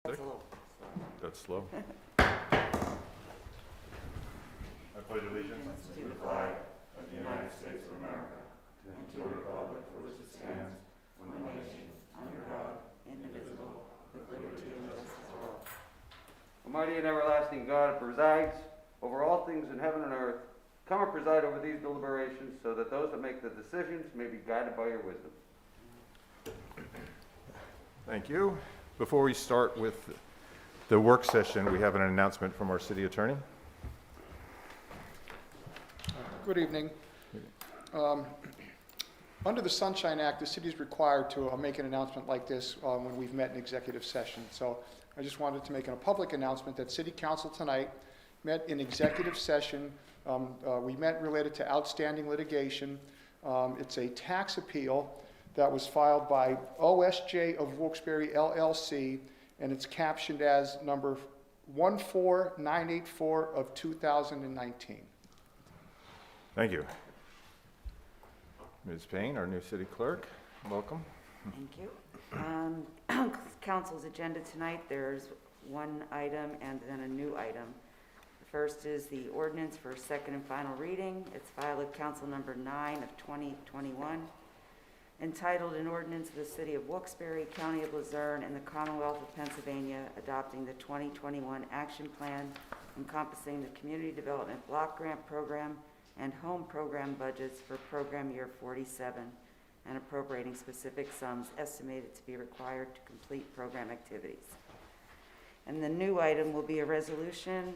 That's a little That's slow. I pledge allegiance to the flag of the United States of America and to the republic for which it stands, one nation, under God, indivisible, with liberty and justice for all. Almighty and everlasting God presides over all things in heaven and earth. Come and preside over these deliberations so that those that make the decisions may be guided by your wisdom. Thank you. Before we start with the work session, we have an announcement from our city attorney. Good evening. Under the Sunshine Act, the city is required to make an announcement like this when we've met in executive session. So I just wanted to make a public announcement that City Council tonight met in executive session. We met related to outstanding litigation. It's a tax appeal that was filed by OSJ of Wilkes-Barre LLC, and it's captioned as number 14984 of 2019. Thank you. Ms. Payne, our new city clerk, welcome. Thank you. Council's agenda tonight, there's one item and then a new item. The first is the ordinance for second and final reading. It's filed with Council number 9 of 2021. Entitled an ordinance of the City of Wilkes-Barre, County of Luzerne, and the Commonwealth of Pennsylvania adopting the 2021 action plan encompassing the Community Development Block Grant Program and Home Program budgets for program year 47 and appropriating specific sums estimated to be required to complete program activities. And the new item will be a resolution.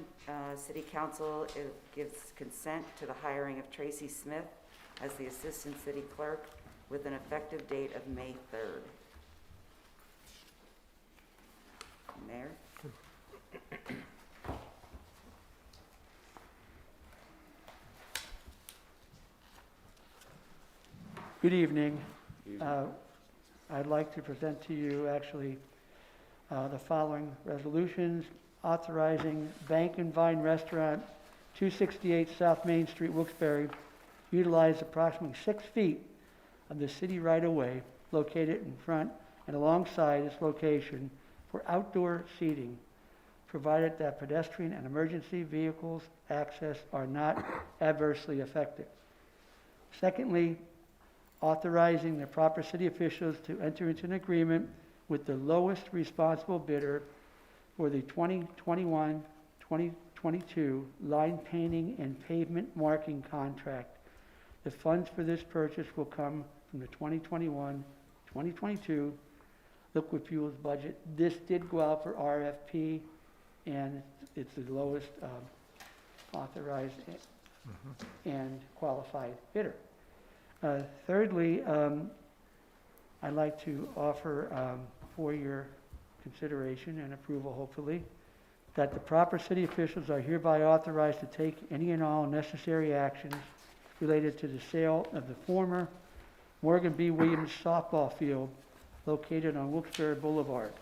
City Council gives consent to the hiring of Tracy Smith as the Assistant City Clerk with an effective date of May 3rd. Mayor? Good evening. I'd like to present to you actually the following resolutions: authorizing Bank and Vine Restaurant, 268 South Main Street, Wilkes-Barre, utilize approximately 6 feet of the city right-of-way located in front and alongside its location for outdoor seating, provided that pedestrian and emergency vehicles access are not adversely affected. Secondly, authorizing the proper city officials to enter into an agreement with the lowest responsible bidder for the 2021-2022 line painting and pavement marking contract. The funds for this purchase will come from the 2021-2022 liquid fuels budget. This did go out for RFP, and it's the lowest authorized and qualified bidder. Thirdly, I'd like to offer for your consideration and approval, hopefully, that the proper city officials are hereby authorized to take any and all necessary actions related to the sale of the former Morgan B. Williams softball field located on Wilkes-Barre Boulevard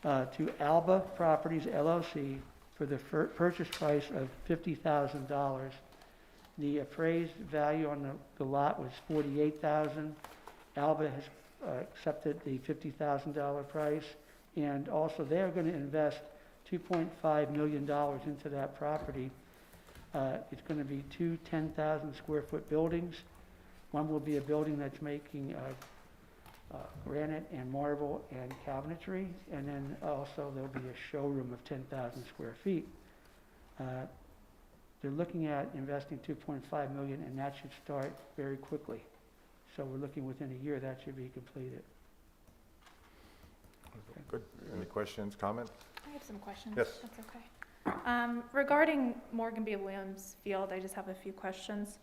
to Alba Properties LLC for the purchase price of $50,000. The appraised value on the lot was $48,000. Alba has accepted the $50,000 price, and also they are going to invest $2.5 million into that property. It's going to be two 10,000 square foot buildings. One will be a building that's making granite and marble and cabinetry, and then also there'll be a showroom of 10,000 square feet. They're looking at investing $2.5 million, and that should start very quickly. So we're looking within a year that should be completed. Good. Any questions, comments? I have some questions. Yes. That's okay. Regarding Morgan B. Williams Field, I just have a few questions.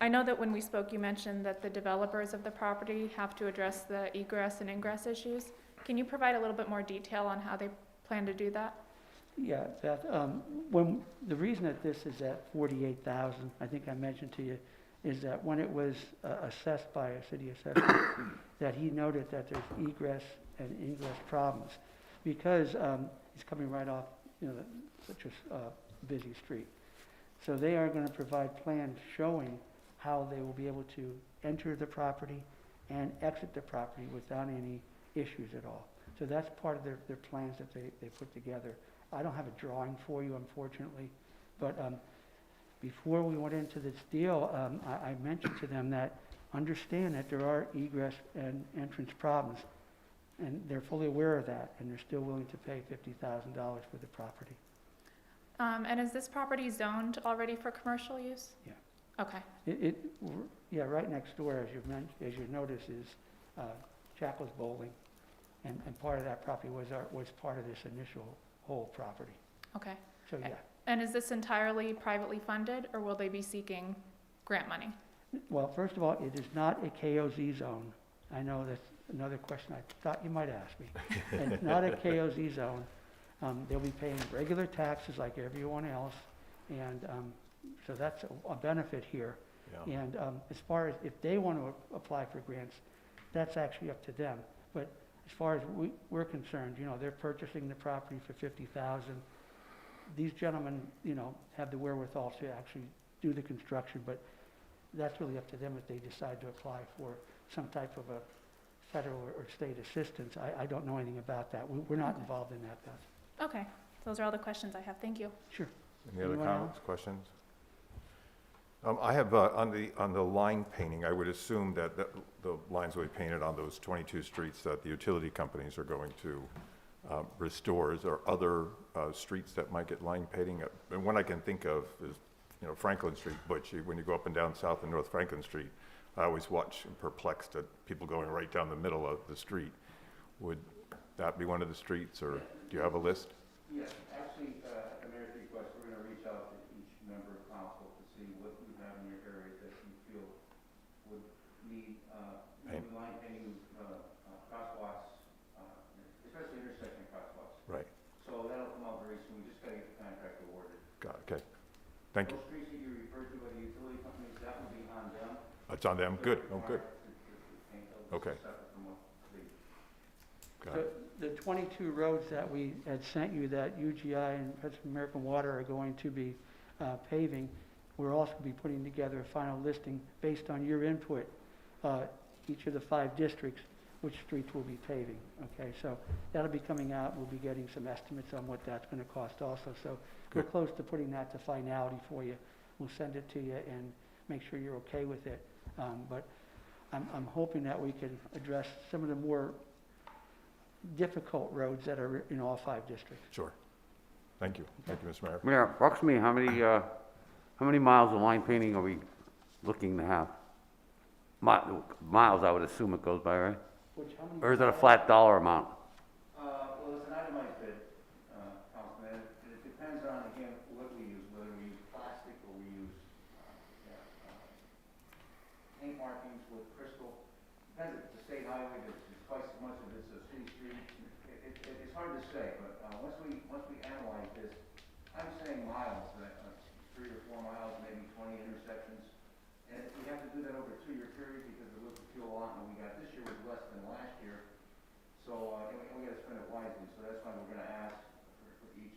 I know that when we spoke, you mentioned that the developers of the property have to address the egress and ingress issues. Can you provide a little bit more detail on how they plan to do that? Yeah, that, when the reason that this is at $48,000, I think I mentioned to you, is that when it was assessed by a city assessor, that he noted that there's egress and ingress problems because it's coming right off, such a busy street. So they are going to provide plans showing how they will be able to enter the property and exit the property without any issues at all. So that's part of their plans that they put together. I don't have a drawing for you, unfortunately, but before we went into this deal, I mentioned to them that understand that there are egress and entrance problems, and they're fully aware of that, and they're still willing to pay $50,000 for the property. And is this property zoned already for commercial use? Yeah. Okay, Yeah, right next door, as you notice, is Chaco's Bowling, and part of that property was part of this initial whole property. okay. So, yeah. And is this entirely privately funded, or will they be seeking grant money? Well, first of all, it is not a KOZ zone. I know that's another question I thought you might ask me. And it's not a KOZ zone. They'll be paying regular taxes like everyone else, and so that's a benefit here. Yeah. And as far as if they want to apply for grants, that's actually up to them. But as far as we're concerned, they're purchasing the property for $50,000. These gentlemen, have the wherewithal to actually do the construction, but that's really up to them if they decide to apply for some type of a federal or state assistance. I don't know anything about that. We're not Okay. involved in that, Beth. Okay, those are all the questions I have. Thank you. Sure. Any other Anyone comments, questions? I have, on the line painting, I would assume that the lines will be painted on those 22 streets that the utility companies are going to restore. Is there other streets that might get line painting? And one I can think of is, Franklin Street, Butch. When you go up and down South and North Franklin Street, I always watch and perplexed at people going right down the middle of the street. Would that be one of the streets, or do you have a list? Yes, actually, at the mayor's request, we're gonna reach out to each member of council to see what you have in your area that you feel would need, Paint. line painting, crosswalks, especially intersection crosswalks. Right. So that'll come out very soon, we just gotta get the contract awarded. Got it. Okay. Thank you. Those streets that you referred to by the utility companies, that will be on them. It's on them. Good. Oh, good. To paint those Okay. separate from what the Got it. The 22 roads that we had sent you that UGI and American Water are going to be paving, we're also going to be putting together a final listing based on your input, each of the 5 districts, which streets will be paving. Okay, so that'll be coming out. We'll be getting some estimates on what that's going to cost also. So we're Good. close to putting that to finality for you. We'll send it to you and make sure you're okay with it. But I'm hoping that we can address some of the more difficult roads that are in all 5 districts. Sure. Thank you. Thank you, Mr. Mayor. Mayor, approximately how many miles of line painting are we looking to have? Miles, I would assume it goes by, right? How many Or is it a flat dollar amount? Well, it's an itemized bid, Councilman. It depends on, again, what we use, whether we use plastic or we use paint markings with crystal. Depends if it's a state highway, there's twice as much if it's a city street. It's hard to say, but once we analyze this, I'm saying miles, 3 or 4 miles, maybe 20 intersections. And we have to do that over a 2-year period because the liquid fuel allotment we got this year was less than last year. So, and we gotta spend it wisely, so that's why we're gonna ask for each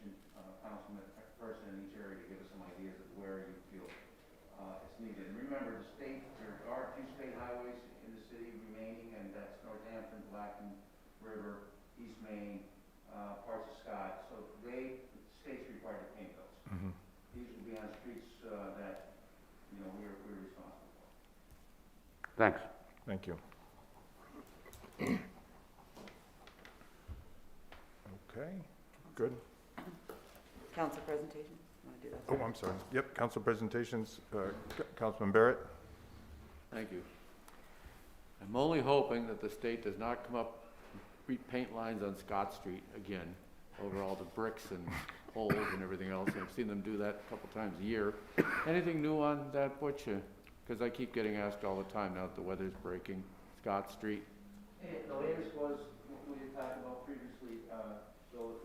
councilman, person in each area to give us some ideas of where you feel it's needed. And remember, there are 2 state highways in the city remaining, and that's Northampton, Blackton River, East Main, parts of Scott. So the state's required to paint those. Mhm. These will be on streets that, we're responsible for. Thanks. Thank you. Okay, good. Council presentation? You want to do that? Oh, I'm sorry. Yep, council presentations. Councilman Barrett? Thank you. I'm only hoping that the state does not come up with repaint lines on Scott Street again over all the bricks and holes and everything else. I've seen them do that a couple times a year. Anything new on that, Butch? Because I keep getting asked all the time now that the weather's breaking. Scott Street. The latest was what we had talked about previously, so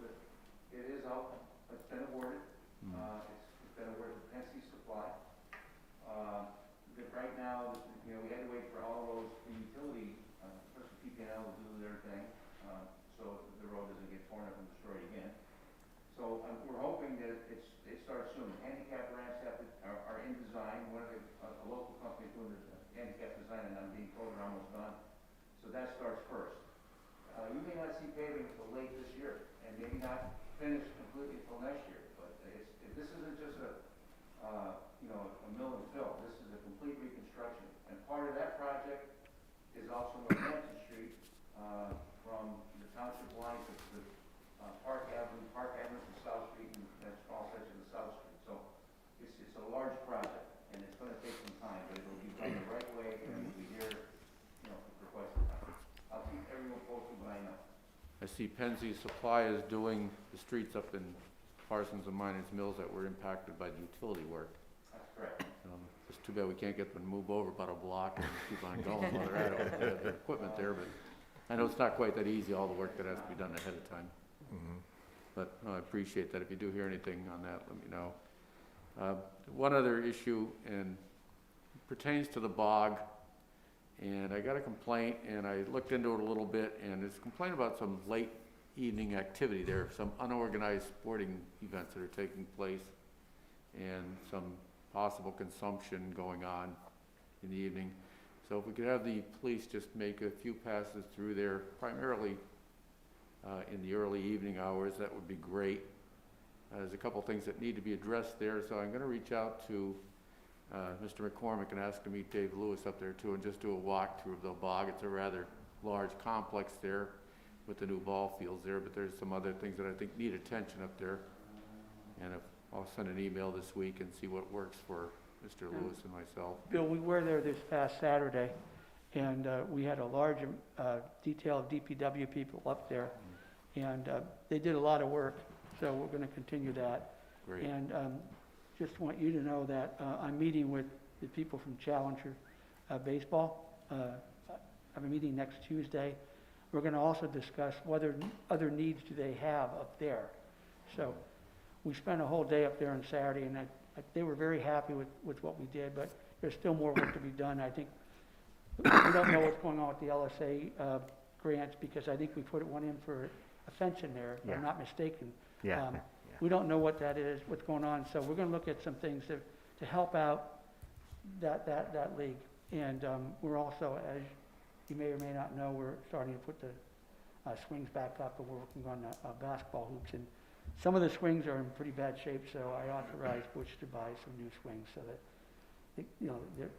it is out, it's been awarded. It's been awarded to Penske Supply. Right now, we had to wait for all those, the utility, especially PPL to do their thing, so the road doesn't get torn up and destroyed again. So we're hoping that it starts soon. Handicap ramps are in design. One of a local company is doing the handicap design, and I'm being told they're almost done. So that starts first. see paving until late this year, and maybe not finished completely until next year. But this isn't just a mill and fill. This is a complete reconstruction. And part of that project is also Northampton Street, from the township line to Park Avenue to South Street, and that small section of South Street. So it's a large project, and it's gonna take some time, but it'll be done the right way, and it'll be here, for quite some time. I'll keep everyone posted when I know. I see Penzi Supply is doing the streets up in Parsons and Miners Mills that were impacted by the utility work. That's correct. It's too bad we can't get them to move over about a block and keep on going while they're at it. They have their equipment there, but I know it's not quite that easy, all the work that has to be done ahead of time. But no, I appreciate that. If you do hear anything on that, let me know. One other issue, and pertains to the bog, and I got a complaint, and I looked into it a little bit, and it's a complaint about some late evening activity there, some unorganized sporting events that are taking place, and some possible consumption going on in the evening. So if we could have the police just make a few passes through there, primarily in the early evening hours, that would be great. There's a couple things that need to be addressed there, so I'm gonna reach out to Mr. McCormick and ask to meet Dave Lewis up there too, and just do a walkthrough of the bog. It's a rather large complex there with the new ball fields there, but there's some other things that I think need attention up there. And I'll send an email this week and see what works for Mr. Lewis and myself. Bill, we were there this past Saturday, and we had a large detail of DPW people up there, and they did a lot of work, so we're going to continue that. Great. And just want you to know that I'm meeting with the people from Challenger Baseball. I have a meeting next Tuesday. We're going to also discuss what other needs do they have up there. So we spent a whole day up there on Saturday, and they were very happy with what we did, but there's still more work to be done. I think we don't know what's going on with the LSA grants, because I think we put one in for a fence in there, if I'm not mistaken. We don't know what that is, what's going on, so we're going to look at some things to help out that league. And we're also, as you may or may not know, we're starting to put the swings back up, and we're working on basketball hoops. And some of the swings are in pretty bad shape, so I authorized Butch to buy some new swings so that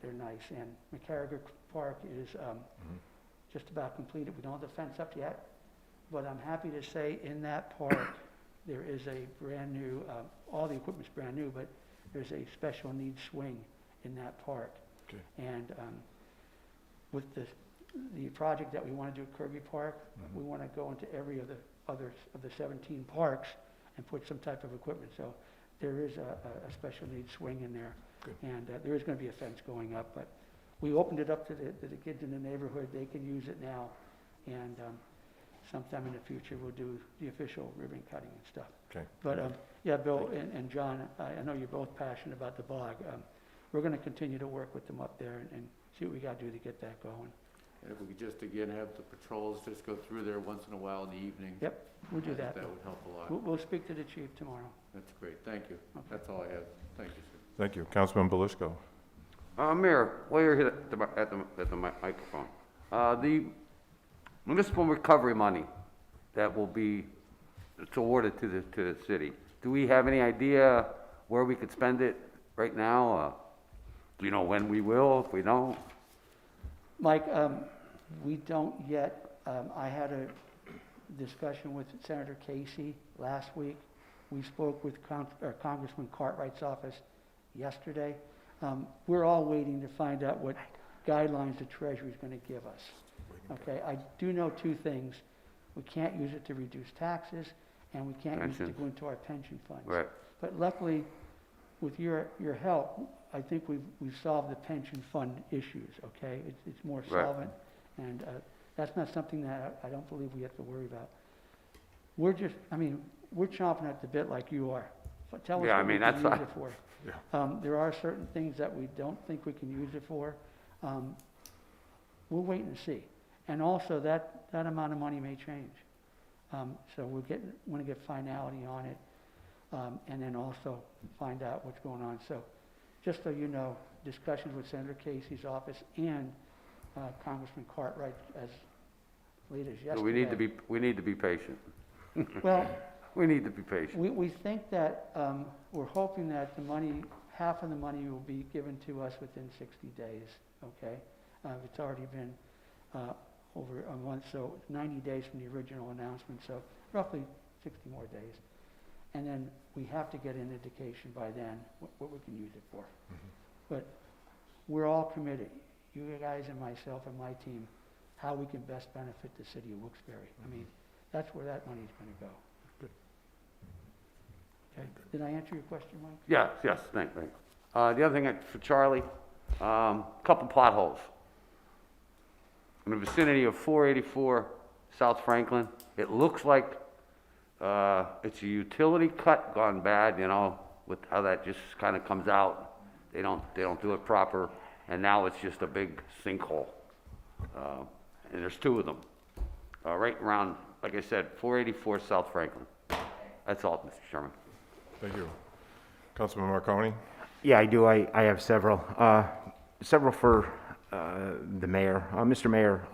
they're nice. And McCarriger Park is just about completed. We don't have the fence up yet, but I'm happy to say in that park there is a brand new, all the equipment's brand new, but there's a special needs swing in that park. Okay. And with the project that we want to do at Kirby Park, we want to go into every of the 17 parks and put some type of equipment. So there is a special needs swing in there. Good. And there is going to be a fence going up, but we opened it up to the kids in the neighborhood. They can use it now, and sometime in the future we'll do the official ribbon cutting and stuff. Okay. But yeah, Bill and John, I know you're both passionate about the bog. We're going to continue to work with them up there and see what we got to do to get that going. And if we could just again have the patrols just go through there once in a while in the evening. Yep, we'll do that. That would help a lot. We'll speak to the chief tomorrow. That's great. Thank you. Okay. That's all I have. Thank you, sir. Thank you. Councilman Belishko. Mayor, while you're here at the microphone, the municipal recovery money that will be, it's awarded to the city, do we have any idea where we could spend it right now? Do you know when we will, if we don't? Mike, we don't yet. I had a discussion with Senator Casey last week. We spoke with Congressman Cartwright's office yesterday. We're all waiting to find out what guidelines the Treasury is going to give us. Okay, I do know two things. We can't use it to reduce taxes, and we can't use it to go into our pension funds. Right. But luckily, with your help, I think we've solved the pension fund issues, okay? It's more solvent, and that's not something that I don't believe we have to worry about. We're chomping at the bit like you are. But tell us what we can use it for. Yeah. There are certain things that we don't think we can use it for. We'll wait and see. And also, that amount of money may change. So want to get finality on it, and then also find out what's going on. So just so you know, discussions with Senator Casey's office and Congressman Cartwright, as late as So yesterday. we need to be patient. Well, We need to be patient. we think that, we're hoping that the money, half of the money will be given to us within 60 days, okay? It's already been over a month, so 90 days from the original announcement, so roughly 60 more days. And then we have to get an indication by then what we can use it for. But we're all committed, you guys and myself and my team, how we can best benefit the city of Wilkes-Barre. I mean, that's where that money's going to go. Good. Okay, did I answer your question, Mike? Yes, thanks. The other thing for Charlie, couple potholes. In the vicinity of 484 South Franklin, it looks like it's a utility cut gone bad, you know, with how that just kind of comes out. They don't do it proper, and now it's just a big sinkhole. And there's two of them, right around, like I said, 484 South Franklin. That's all, Mr. Chairman. Thank you. Councilman Marconi? Yeah, I do. I have several. Several for the mayor. Mr. Mayor,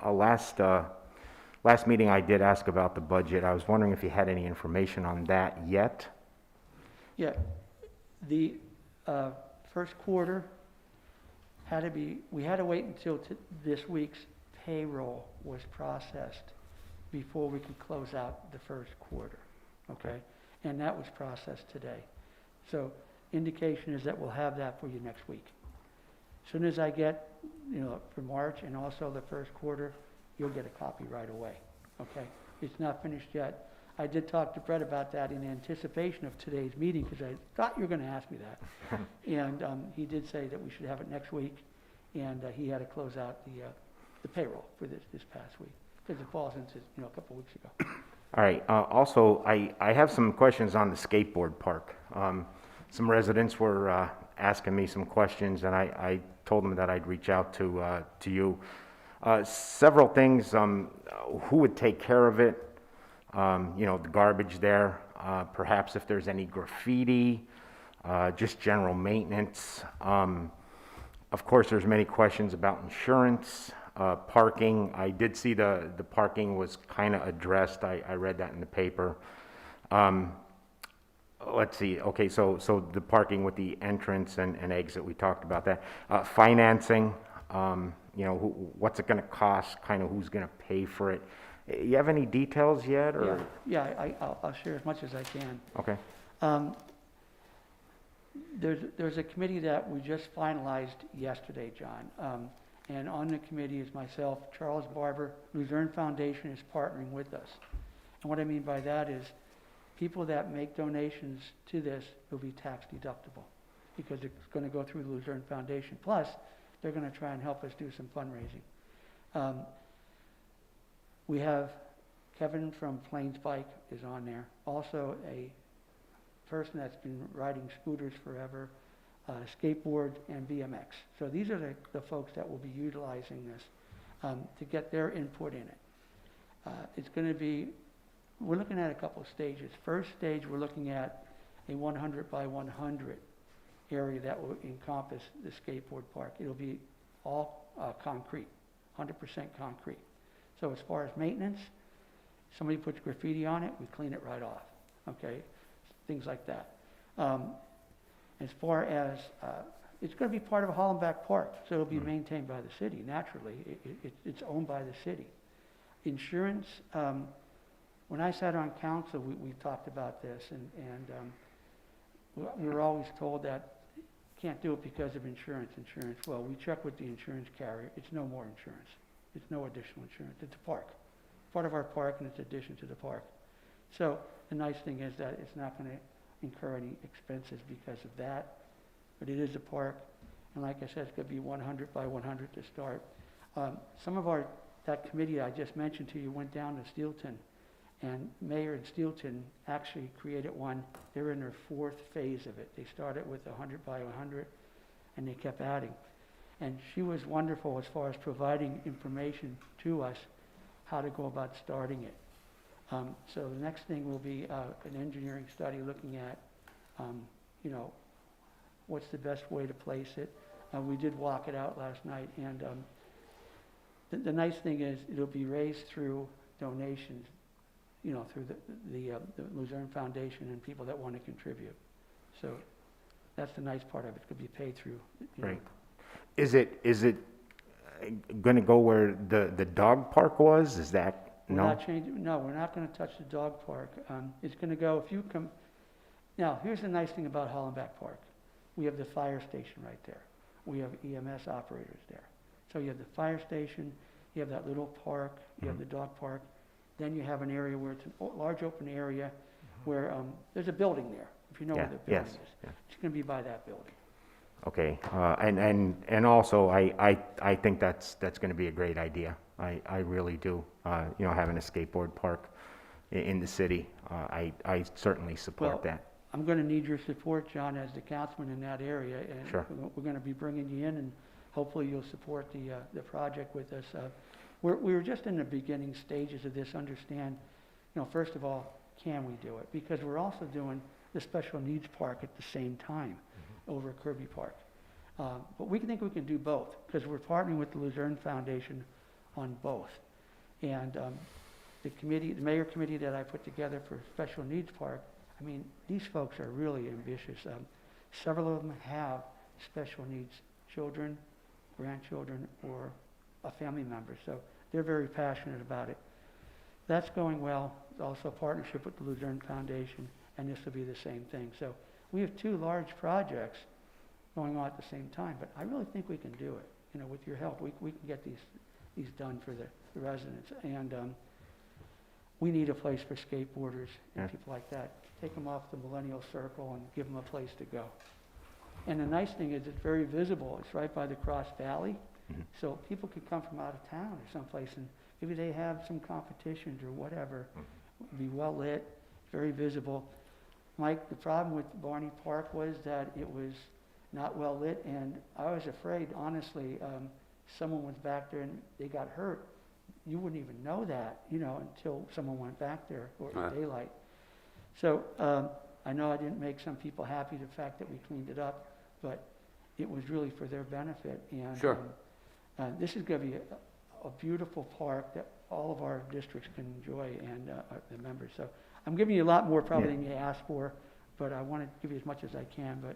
last meeting I did ask about the budget. I was wondering if you had any information on that yet? Yeah, the first quarter we had to wait until this week's payroll was processed before we could close out the first quarter, okay? And that was processed today. So indication is that we'll have that for you next week. As soon as I get, for March and also the first quarter, you'll get a copy right away, okay? It's not finished yet. I did talk to Brett about that in anticipation of today's meeting because I thought you were going to ask me that. And he did say that we should have it next week, and he had to close out the payroll for this past week because it falls into, a couple weeks ago. All right. Also, I have some questions on the skateboard park. Some residents were asking me some questions, and I told them that I'd reach out to you. Several things. Who would take care of it? The garbage there. Perhaps if there's any graffiti, just general maintenance. Of course, there's many questions about insurance, parking. I did see the parking was kind of addressed. I read that in the paper. Let's see. Okay, so the parking with the entrance and exit, we talked about that. Financing, what's it going to cost? Kind of who's going to pay for it? You have any details yet? Or? Yeah, I'll share as much as I can. Okay. There's a committee that we just finalized yesterday, John. And on the committee is myself, Charles Barber, Luzerne Foundation is partnering with us. And what I mean by that is people that make donations to this will be tax deductible because it's going to go through the Luzerne Foundation. Plus, they're going to try and help us do some fundraising. We have Kevin from Plains Bike is on there. Also a person that's been riding scooters forever, skateboard and BMX. So these are the folks that will be utilizing this to get their input in it. It's going to be, we're looking at a couple of stages. First stage, we're looking at a 100 by 100 area that will encompass the skateboard park. It'll be all concrete, 100% concrete. So as far as maintenance, somebody puts graffiti on it, we clean it right off, okay? Things like that. As far as, it's going to be part of Hollenbeck Park, so it'll be maintained by the city, naturally. It's owned by the city. Insurance, when I sat on council, we talked about this, and we were always told that can't do it because of insurance. Well, we checked with the insurance carrier. It's no more insurance. It's no additional insurance. It's a park. Part of our park, and it's addition to the park. So the nice thing is that it's not going to incur any expenses because of that. But it is a park. And like I said, it's going to be 100 by 100 to start. Some of that committee I just mentioned to you went down to Steelton. And Mayor and Steelton actually created one. They're in their fourth phase of it. They started with 100 by 100, and they kept adding. And she was wonderful as far as providing information to us how to go about starting it. So the next thing will be an engineering study looking at, what's the best way to place it. We did walk it out last night, and the nice thing is it'll be raised through donations, you know, through the Luzerne Foundation and people that want to contribute. So that's the nice part of it. It could be paid through, you know. Right. Is it gonna go where the dog park was? Is that, We're no? not changing, no, we're not gonna touch the dog park. It's gonna go, if you come, now, here's the nice thing about Hollenbeck Park. We have the fire station right there. We have EMS operators there. So you have the fire station, you have that little park, you have the dog park, then you have an area where it's a large open area where, there's a building there, if you know where Yeah, the building yes, is. yeah. It's gonna be by that building. Okay, and also, I think that's gonna be a great idea. I really do. You know, having a skateboard park in the city, I certainly support Well, that. I'm gonna need your support, John, as the councilman in that area, and Sure. we're gonna be bringing you in, and hopefully you'll support the project with us. We're just in the beginning stages of this, understand, you know, first of all, can we do it? Because we're also doing the special needs park at the same time over at Kirby Park. But we think we can do both, because we're partnering with the Luzerne Foundation on both. And the committee, the mayor committee that I put together for special needs park, I mean, these folks are really ambitious. Several of them have special needs children, grandchildren, or a family member, so they're very passionate about it. That's going well. Also a partnership with the Luzerne Foundation, and this will be the same thing. So we have two large projects going on at the same time, but I really think we can do it. You know, with your help, we can get these done for the residents. And we need a place for skateboarders and Yeah. people like that. Take them off the Millennial Circle and give them a place to go. And the nice thing is it's very visible. It's right by the Cross Valley. So people could come from out of town or someplace, and maybe they have some competitions or whatever. Be well lit, very visible. Mike, the problem with Barney Park was that it was not well lit, and I was afraid, honestly, someone was back there and they got hurt. You wouldn't even know that, you know, until someone went back there or Right. daylight. So I know I didn't make some people happy, the fact that we cleaned it up, but it was really for their benefit. And Sure. this is going to be a beautiful park that all of our districts can enjoy, and the members. So I'm giving you a lot more probably Yeah. than you asked for, but I want to give you as much as I can. But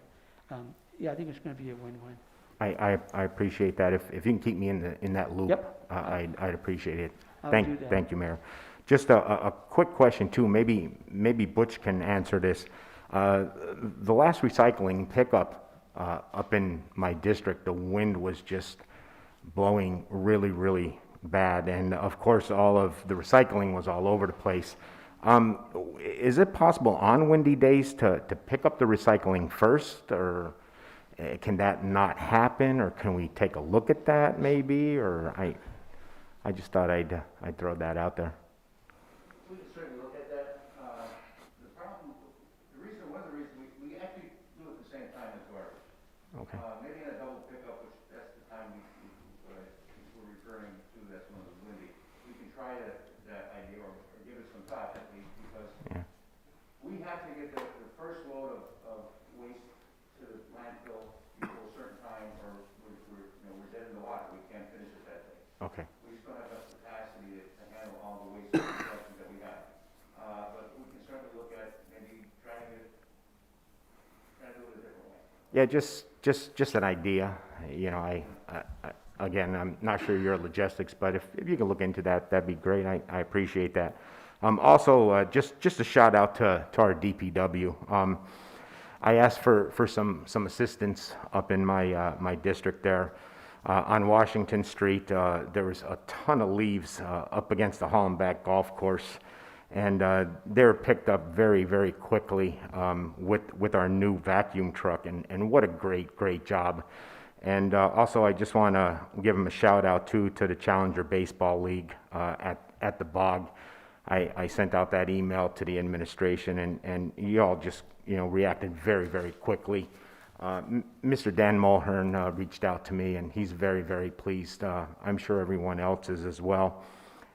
yeah, I think it's going to be a win-win. I appreciate that. If you can keep me in that loop, Yep. I'd appreciate it. I'll Thank do that. Thank you, Mayor. Just a quick question too, maybe Butch can answer this. The last recycling pickup up in my district, the wind was just blowing really, really bad, and of course all of the recycling was all over the place. Is it possible on windy days to pick up the recycling first, or can that not happen, or can we take a look at that maybe? Or I just thought I'd throw that out there. We can certainly look at that. The problem, one of the reasons, we actually do it at the same time as garbage. Okay. Maybe in a double pickup, which that's the time we're referring to, that's when it's windy. We can try that idea or give it some thought at least, because Yeah. we have to get the first load of waste to the landfill before a certain time, or we're dead in the water. We can't finish it that day. Okay. We just don't have enough capacity to handle all the waste collections that we have. But we can certainly look at maybe trying to do it a different way. Yeah, just an idea. You know, again, I'm not sure your logistics, but if you can look into that, that'd be great. I appreciate that. Also, just a shout out to our DPW. I asked for some assistance up in my district there. On Washington Street, there was a ton of leaves up against the Hollenbeck Golf Course, and they were picked up very, very quickly with our new vacuum truck, and what a great job. And also, I just want to give them a shout out to the Challenger Baseball League at the Bog. I sent out that email to the administration, and you all just reacted very, very quickly. Mr. Dan Mulhern reached out to me, and he's very, very pleased. I'm sure everyone else is as well.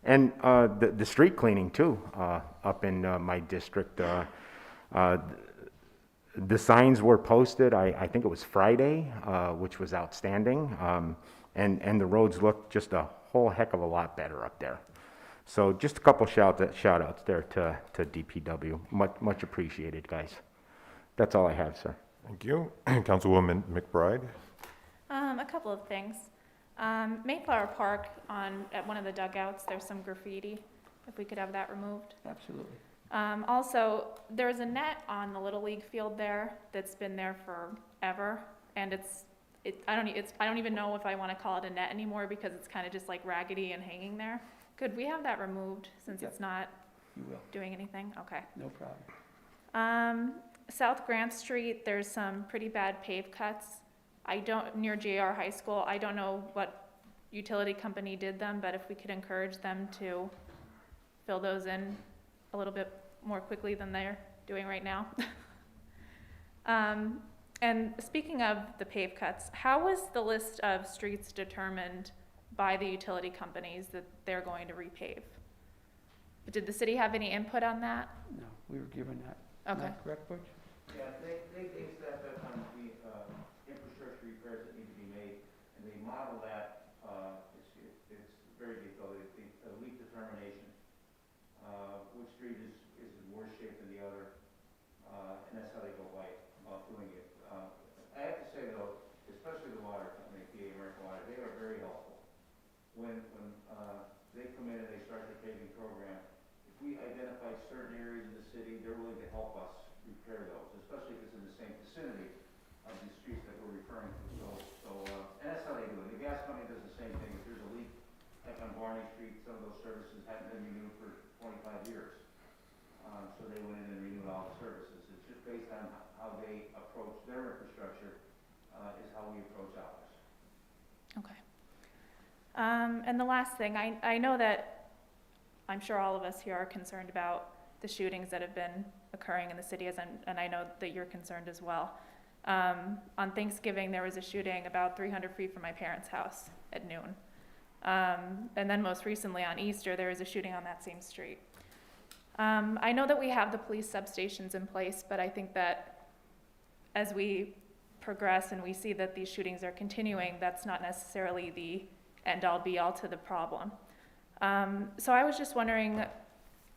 And the street cleaning too, up in my district. The signs were posted, I think it was Friday, which was outstanding. And the roads look just a whole heck of a lot better up there. So just a couple shout outs there to DPW. Much appreciated, guys. That's all I have, sir. Thank you. Councilwoman McBride? A couple of things. Mayflower Park at one of the dugouts, there's some graffiti, if we could have that removed. Absolutely. Also, there's a net on the Little League field there that's been there forever, and I don't even know if I want to call it a net anymore because it's kind of just like raggedy and hanging there. Could we have that removed since Yep. it's not You will, doing anything? Okay. no problem. South Grant Street, there's some pretty bad pave cuts. Near JR High School, I don't know what utility company did them, but if we could encourage them to fill those in a little bit more quickly than they're doing right now. And speaking of the pave cuts, how was the list of streets determined by the utility companies that they're going to repave? Did the city have any input on that? No, we were given that. Okay. Not correct, Butch? Yeah, they base that on the infrastructure repairs that need to be made, and they model that, it's very detailed, the leak determination, which street is in worse shape than the other, and that's how they go about doing it. I have to say though, especially the water company, PA American Water, they are very helpful. When they come in and they start their paving program, if we identify certain areas of the city, they're willing to help us repair those, especially if it's in the same vicinity of the streets that we're referring to. And that's how they do it. The gas company does the same thing. If there's a leak, like on Barney Street, some of those services haven't been renewed for 25 years. So they went in and renewed all the services. It's just based on how they approach their infrastructure, is how we approach ours. Okay. And the last thing, I know that I'm sure all of us here are concerned about the shootings that have been occurring in the city, and I know that you're concerned as well. On Thanksgiving, there was a shooting about 300 feet from my parents' house at noon. And then most recently on Easter, there was a shooting on that same street. I know that we have the police substations in place, but I think that as we progress and we see that these shootings are continuing, that's not necessarily the end-all be-all to the problem. So I was just wondering,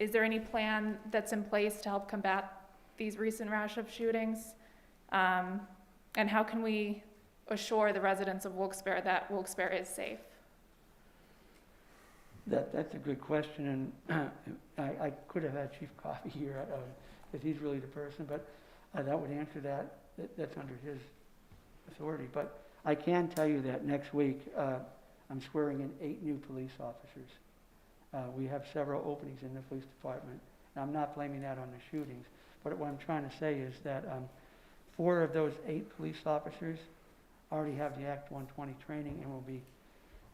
is there any plan that's in place to help combat these recent rash of shootings? And how can we assure the residents of Wilkes-Barre that Wilkes-Barre is safe? That's a good question, and I could have had Chief Coffey here, because he's really the person, but that would answer that. That's under his authority. But I can tell you that next week, I'm swearing in 8 new police officers. We have several openings in the police department. And I'm not blaming that on the shootings, but what I'm trying to say is that 4 of those 8 police officers already have the Act 120 training and will be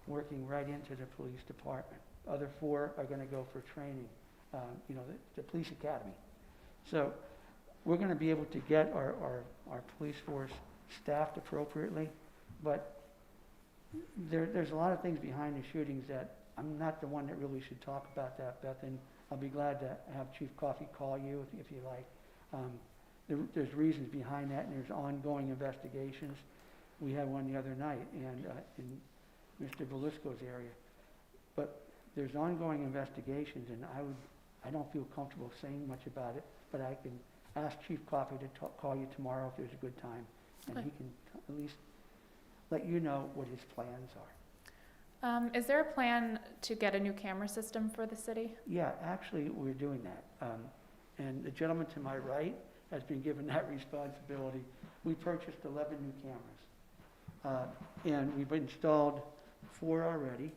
working right into the police department. Other 4 are going to go for training, the police academy. So we're going to be able to get our police force staffed appropriately, but there's a lot of things behind the shootings that I'm not the one that really should talk about that, Beth, and I'll be glad to have Chief Coffey call you if you like. There's reasons behind that, and there's ongoing investigations. We had one the other night, and in Mr. Belisco's area. But there's ongoing investigations, and I don't feel comfortable saying much about it, but I can ask Chief Coffey to call you tomorrow if there's a good time, and he can at least let you know what his plans are. Is there a plan to get a new camera system for the city? Yeah, actually, we're doing that. And the gentleman to my right has been given that responsibility. We purchased 11 new cameras, and we've installed 4 already,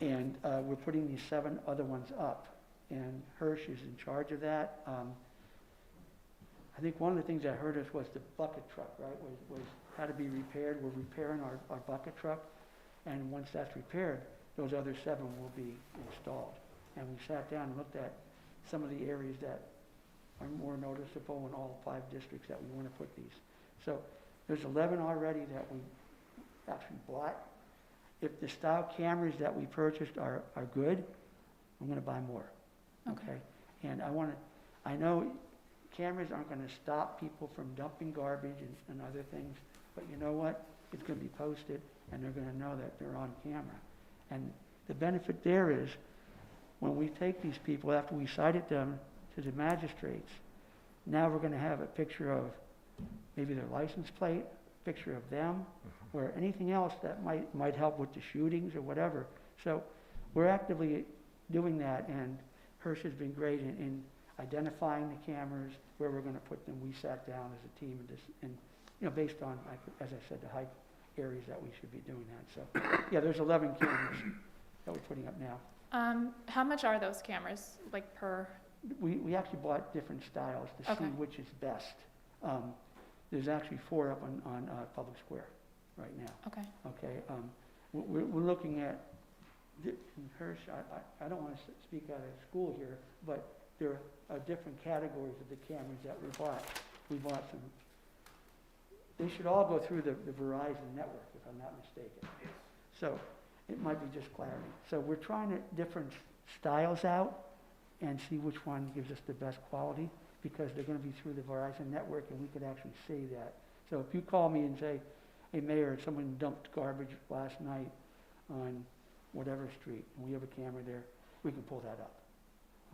and we're putting these 7 other ones up, and Hirsch is in charge of that. I think one of the things that hurt us was the bucket truck, right, was had to be repaired. We're repairing our bucket truck, and once that's repaired, those other 7 will be installed. And we sat down and looked at some of the areas that are more noticeable in all 5 districts that we want to put these. So there's 11 already that we actually bought. If the style cameras that we purchased are good, I'm going to buy more. Okay? And I know cameras aren't going to stop people from dumping garbage and other things, but you know what? It's going to be posted, and they're going to know that they're on camera. And The benefit there is, when we take these people, after we cited them to the magistrates, now we're gonna have a picture of maybe their license plate, picture of them, or anything else that might help with the shootings or whatever. So we're actively doing that, and Hirsch has been great in identifying the cameras, where we're gonna put them. We sat down as a team and based on, like, as I said, the high areas that we should be doing that. So, yeah, there's 11 cameras that we're putting up now. How much are those cameras, like per? We actually bought different styles to see Okay. which is best. There's actually 4 up on Public Square right now. Okay. Okay, we're looking at, Hirsch, I don't want to speak out of school here, but there are different categories of the cameras that we bought. We bought some, they should all go through the Verizon network, if I'm not mistaken. So it might be just clarity. So we're trying to different styles out and see which one gives us the best quality, because they're going to be through the Verizon network, and we could actually see that. So if you call me and say, hey, Mayor, someone dumped garbage last night on whatever street, and we have a camera there, we can pull that up.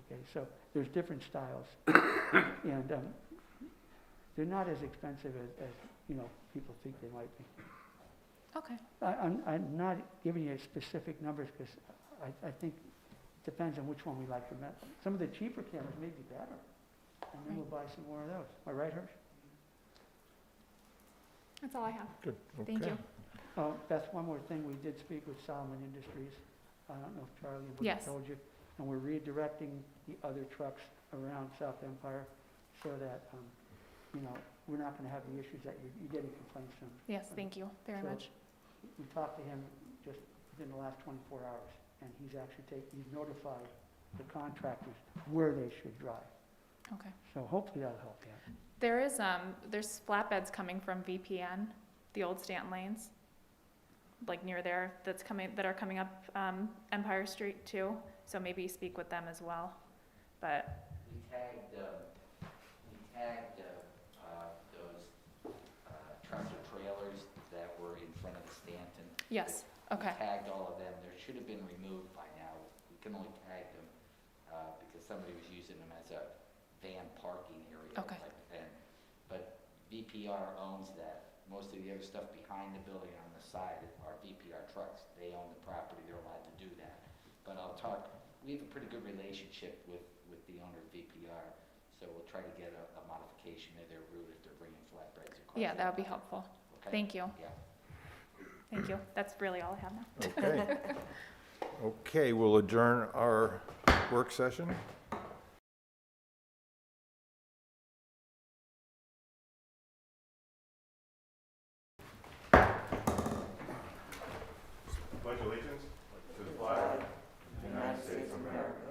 Okay, so there's different styles, and they're not as expensive as people think they might be. Okay. I'm not giving you specific numbers, because I think it depends on which one we like the best. Some of the cheaper cameras may be better, and then we'll buy some more of those. Am I right, Hirsch? That's all I have. Good, Thank okay. you. Oh, Beth, one more thing. We did speak with Solomon Industries. I don't know if Charlie would have Yes. told you. And we're redirecting the other trucks around South Empire so that, we're not going to have the issues that you're getting complaints from. Yes, thank you very So- much. We talked to him just within the last 24 hours, and he's actually he's notified the contractors where they should drive. Okay. So hopefully that'll help you out. There is, there's flatbeds coming from VPN, the old Stanton lanes, like near there, that are coming up Empire Street too. So maybe speak with them as well. But We tagged those tractor trailers that were in front of the Stanton. yes, okay, We tagged all of them. There should have been removed by now. We can only tag them because somebody was using them as a van parking area Okay. type of thing. But VPR owns that. Most of the other stuff behind the building on the side are VPR trucks. They own the property. They're allowed to do that. But we have a pretty good relationship with the owner of VPR, so we'll try to get a modification of their route if they're bringing flatbreads across. yeah, that would be helpful. Okay? Thank you, Yeah. thank you. That's really all I have now. Okay. Okay, we'll adjourn our work session. Pledge allegiance to the flag of the United States of America,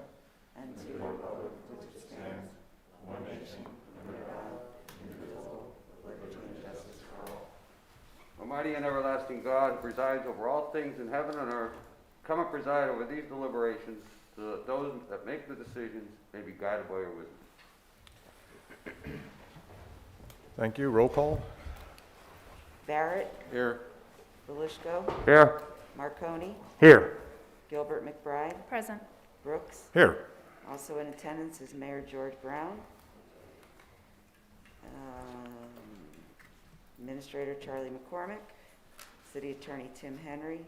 and to the republic which stands one nation, under God, indivisible, with liberty and justice for all. Almighty and everlasting God, who presides over all things in heaven and earth, come and preside over these deliberations, so that those that make the decisions may be guided by your wisdom. Thank you. Roll call? Barrett, Here. Belishko, Here. Marconi, Here. Gilbert McBride, Present. Brooks. Here. Also in attendance is Mayor George Brown, Administrator Charlie McCormick, City Attorney Tim Henry,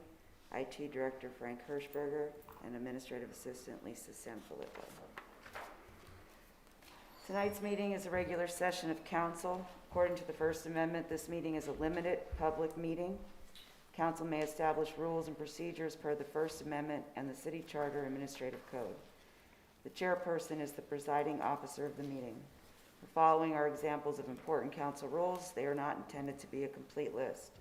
IT Director Frank Hirschberger, and Administrative Assistant Lisa Sanfilippo. Tonight's meeting is a regular session of council. According to the First Amendment, this meeting is a limited public meeting. Council may establish rules and procedures per the First Amendment and the City Charter Administrative Code. The chairperson is the presiding officer of the meeting. The following are examples of important council rules. They are not intended to be a complete list.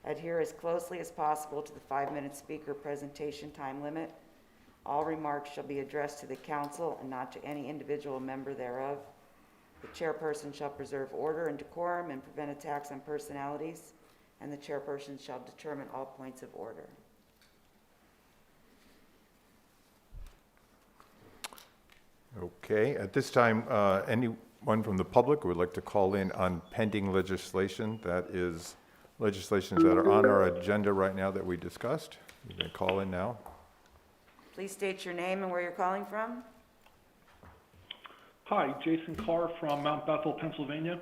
Adhere as closely as possible to the 5-minute speaker presentation time limit. All remarks shall be addressed to the council and not to any individual member thereof. The chairperson shall preserve order and decorum and prevent attacks on personalities, and the chairperson shall determine all points of order. Okay, at this time, anyone from the public who would like to call in on pending legislation, that is legislations that are on our agenda right now that we discussed, you can call in now. Please state your name and where you're calling from. Hi, Jason Carr from Mount Bethel, Pennsylvania.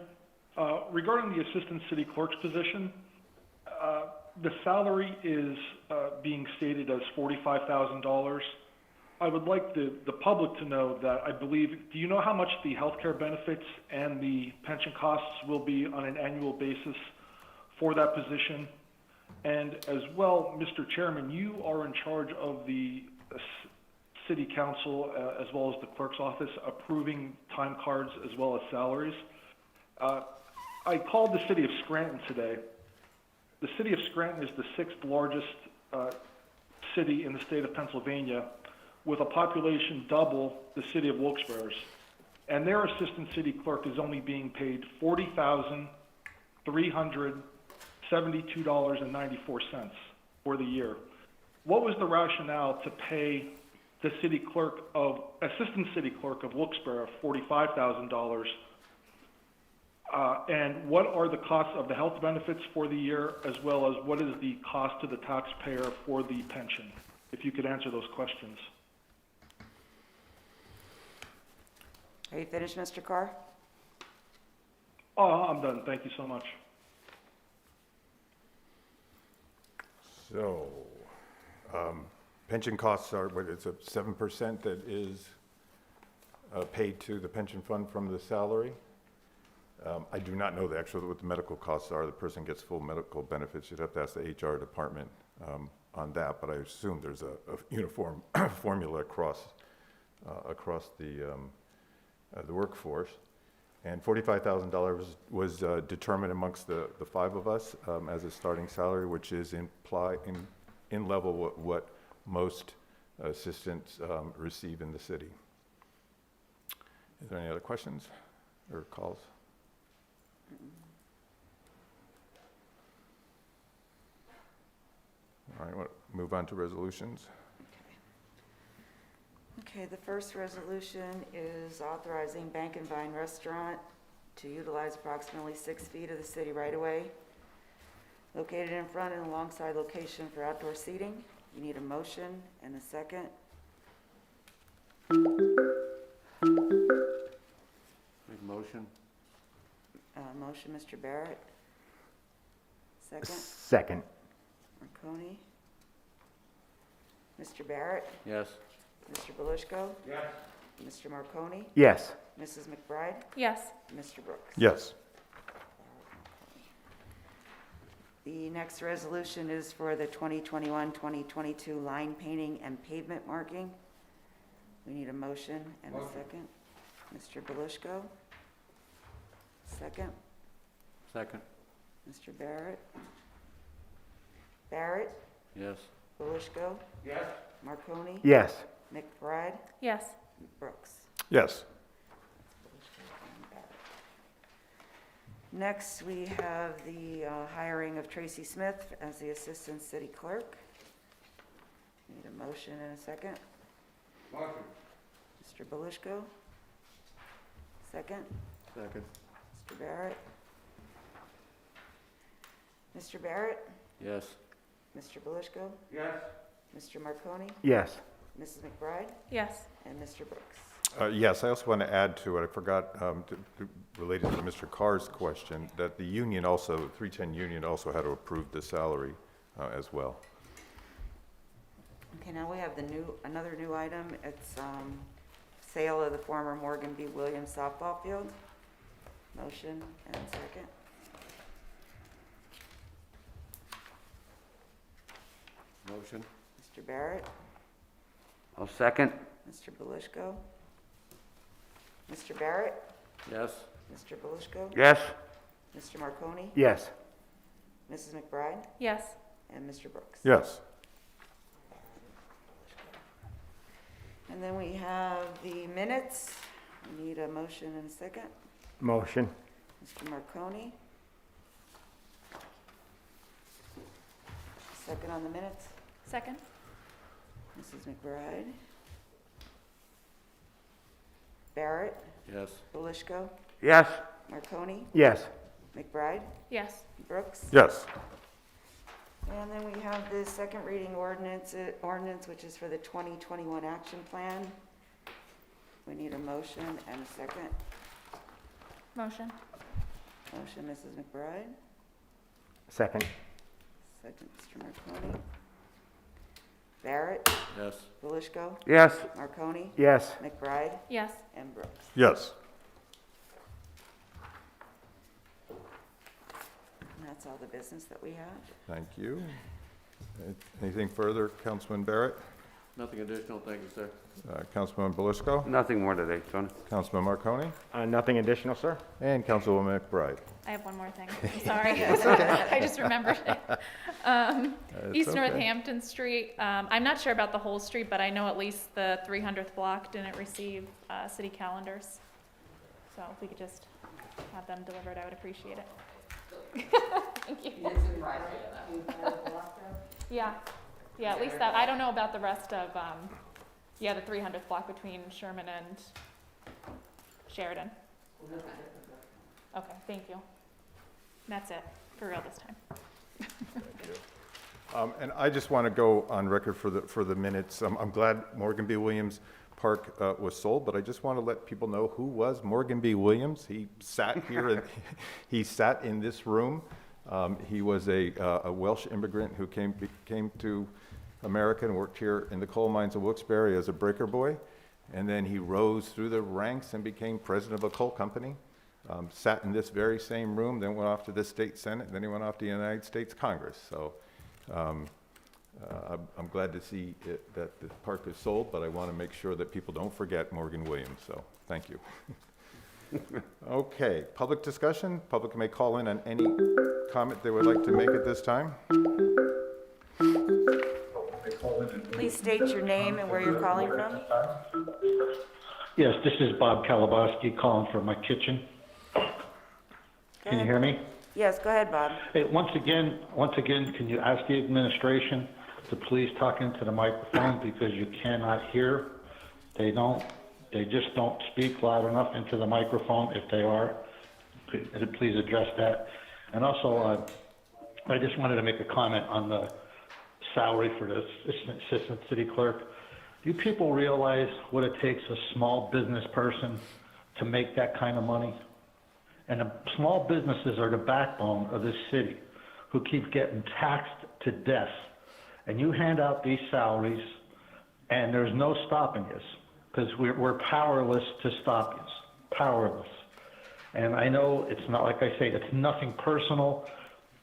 Regarding the Assistant City Clerk's position, the salary is being stated as $45,000. I would like the public to know that I believe, do you know how much the healthcare benefits and the pension costs will be on an annual basis for that position? And as well, Mr. Chairman, you are in charge of the City Council as well as the Clerk's office approving time cards as well as salaries. I called the City of Scranton today. The City of Scranton is the 6th largest city in the state of Pennsylvania, with a population double the City of Wilkes-Barre's. And their Assistant City Clerk is only being paid $40,372.94 for the year. What was the rationale to pay the Assistant City Clerk of Wilkes-Barre $45,000? And what are the costs of the health benefits for the year, as well as what is the cost to the taxpayer for the pension? If you could answer those questions. Are you finished, Mr. Carr? Oh, I'm done. Thank you so much. So, pension costs are, what, it's a 7% that is paid to the pension fund from the salary. I do not know what the medical costs are. The person gets full medical benefits. You'd have to ask the HR department on that, but I assume there's a uniform formula across the workforce. And $45,000 was determined amongst the 5 of us as a starting salary, which is in level what most assistants receive in the city. Is there any other questions or calls? All right, we'll move on to resolutions. Okay, the first resolution is authorizing Bank and Vine Restaurant to utilize approximately 6 feet of the city right-of-way located in front and alongside location for outdoor seating. You need a motion and a second. Make motion? Motion, Mr. Barrett. Second, Second. Marconi. Mr. Barrett, Yes. Mr. Belishko, Yes. Mr. Marconi, Yes. Mrs. McBride, Yes. Mr. Brooks. Yes. The next resolution is for the 2021-2022 line painting and pavement marking. We need a motion and a second. Mr. Belishko. Second, Second? Mr. Barrett. Barrett, Yes. Belishko, Yes. Marconi, Yes. McBride, Yes. Brooks. Yes. Next, we have the hiring of Tracy Smith as the Assistant City Clerk. Need a motion and a second. Motion. Mr. Belishko. Second, Second? Mr. Barrett. Mr. Barrett, Yes. Mr. Belishko, Yes. Mr. Marconi, Yes. Mrs. McBride, Yes. and Mr. Brooks. Yes, I also want to add to it, I forgot, related to Mr. Carr's question, that the union also, 310 union also had to approve the salary as well. Okay, now we have another new item. It's sale of the former Morgan B. Williams softball field. Motion and a second. Motion? Mr. Barrett, I'll second. Mr. Belishko. Mr. Barrett, Yes. Mr. Belishko, Yes. Mr. Marconi, Yes. Mrs. McBride, Yes. and Mr. Brooks. Yes. And then we have the minutes. We need a motion and a second. Motion. Mr. Marconi. Second on the minutes. Second? Mrs. McBride. Barrett, Yes. Belishko, Yes. Marconi, Yes. McBride, Yes. Brooks. Yes. And then we have the second reading ordinance, which is for the 2021 action plan. We need a motion and a second. Motion. Motion, Mrs. McBride. Second. Second, Mr. Marconi. Barrett, Yes. Belishko, Yes. Marconi, Yes. McBride, Yes. and Brooks. Yes. And that's all the business that we have. Thank you. Anything further, Councilman Barrett? Nothing additional, thank you, sir. Councilman Belisco? Nothing more today, Tony. Councilman Marconi? Nothing additional, sir? And Councilwoman McBride? I have one more thing. I'm sorry. I just remembered it. East okay. Northampton Street. I'm not sure about the whole street, but I know at least the 300th block didn't receive city calendars. So if we could just have them delivered, I would appreciate it. Thank you. Yeah. Yeah, at least that. I don't know about the rest of, the 300th block between Sherman and Sheridan. Okay, thank you. That's it, for real this time. And I just want to go on record for the minutes. I'm glad Morgan B. Williams Park was sold, but I just want to let people know who was Morgan B. Williams. He sat here, and he sat in this room. He was a Welsh immigrant who came to America and worked here in the coal mines of Wilkes-Barre as a breaker boy. And then he rose through the ranks and became president of a coal company. Sat in this very same room, then went off to the state senate, then he went off to the United States Congress. So I'm glad to see that the park is sold, but I want to make sure that people don't forget Morgan Williams. So thank you. Okay, public discussion. Public may call in on any comment they would like to make at this time. Please state your name and where you're calling from. Yes, this is Bob Kalabowski calling from my kitchen. Can you hear me? Yes, go ahead, Bob. Hey, once again, can you ask the administration to please talk into the microphone because you cannot hear? They just don't speak loud enough into the microphone if they are. Please address that. And also, I just wanted to make a comment on the salary for the assistant city clerk. Do people realize what it takes a small business person to make that kind of money? And the small businesses are the backbone of this city who keep getting taxed to death. And you hand out these salaries and there's no stopping us because we're powerless to stop us, powerless. And I know it's not, like I say, it's nothing personal.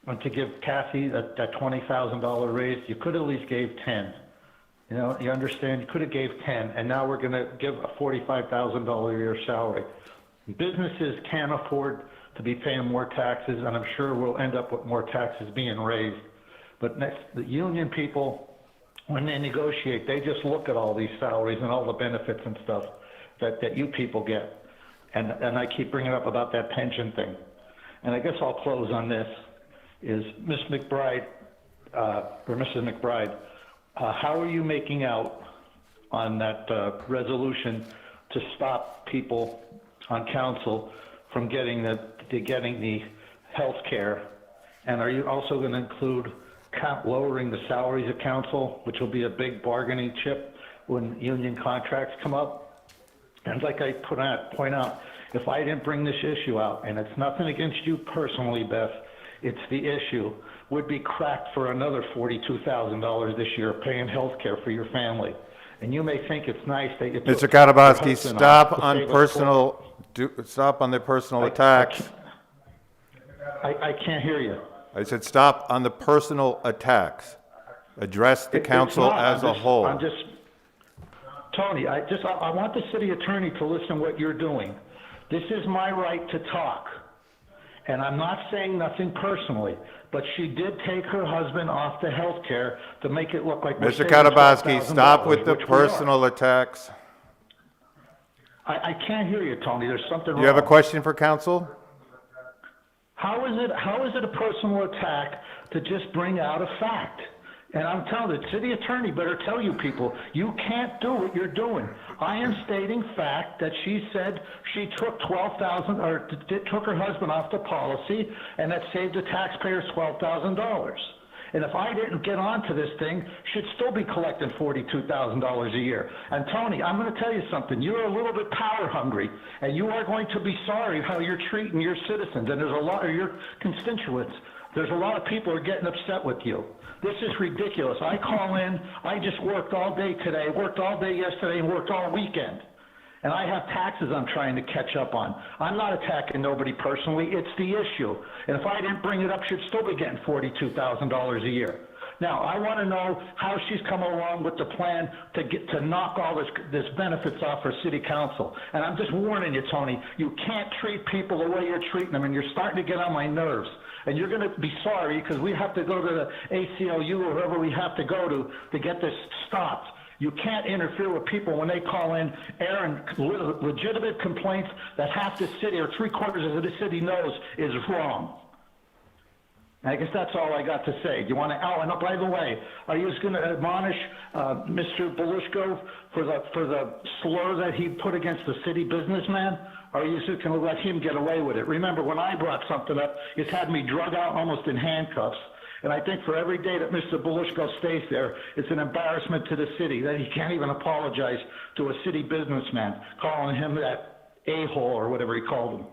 And to give Kathy that $20,000 raise, you could at least gave 10. You know, you understand, you could have gave 10, and now we're gonna give a $45,000 a year salary. Businesses can't afford to be paying more taxes, and I'm sure we'll end up with more taxes being raised. But the union people, when they negotiate, they just look at all these salaries and all the benefits and stuff that you people get. And I keep bringing up about that pension thing. And I guess I'll close on this, is Ms. McBride, or Mrs. McBride, how are you making out on that resolution to stop people on council from getting the health care? And are you also going to include lowering the salaries of council, which will be a big bargaining chip when union contracts come up? And like I point out, if I didn't bring this issue out, and it's nothing against you personally, Beth, it's the issue, would be cracked for another $42,000 this year paying health care for your family. And you may think it's nice that you Mr. Kalabowski, stop on the personal attacks. I can't hear you. I said stop on the personal attacks. Address the council as a whole. Tony, I want the city attorney to listen to what you're doing. This is my right to talk. And I'm not saying nothing personally, but she did take her husband off the health care to make it look like we're Mr. saving Kalabowski, $12,000, stop with the which we are. personal attacks. I can't hear you, Tony. There's something wrong. Do you have a question for council? How is it a personal attack to just bring out a fact? And I'm telling the city attorney better tell you people, you can't do what you're doing. I am stating fact that she said she took $12,000 or took her husband off the policy, and that saved the taxpayers $12,000. And if I didn't get onto this thing, should still be collecting $42,000 a year. And Tony, I'm going to tell you something. You're a little bit power hungry, and you are going to be sorry how you're treating your citizens, and there's a lot of your constituents. There's a lot of people who are getting upset with you. This is ridiculous. I call in, I just worked all day today, worked all day yesterday, and worked all weekend. And I have taxes I'm trying to catch up on. I'm not attacking nobody personally, it's the issue. And if I didn't bring it up, she'd still be getting $42,000 a year. Now, I want to know how she's coming along with the plan to knock all this benefits off her city council. And I'm just warning you, Tony, you can't treat people the way you're treating them, and you're starting to get on my nerves. And you're going to be sorry because we have to go to the ACLU or wherever we have to go to get this stopped. You can't interfere with people when they call in airing legitimate complaints that half the city or 3/4 of the city knows is wrong. I guess that's all I got to say. Do you want to? Oh, and by the way, are you just going to admonish Mr. Belushko for the slur that he put against the city businessman? Or are you just going to let him get away with it? Remember, when I brought something up, it's had me drug out almost in handcuffs. And I think for every day that Mr. Belushko stays there, it's an embarrassment to the city that he can't even apologize to a city businessman, calling him that a-hole or whatever he called him.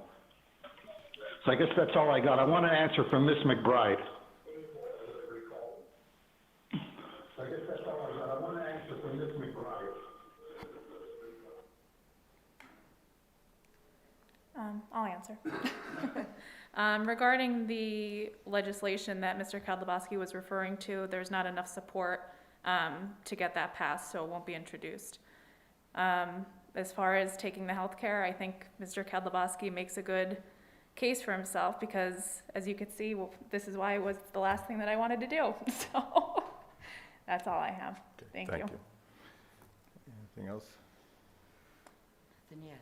So I guess that's all I got. I want an answer from Miss McBride. So I guess that's all I got. I want an answer from Miss McBride. I'll answer. Regarding the legislation that Mr. Kadlubowski was referring to, there's not enough support to get that passed, so it won't be introduced. As far as taking the health care, I think Mr. Kadlubowski makes a good case for himself because, as you could see, this is why it was the last thing that I wanted to do. So that's all I have. Okay, Thank you. Anything else? Nothing yet.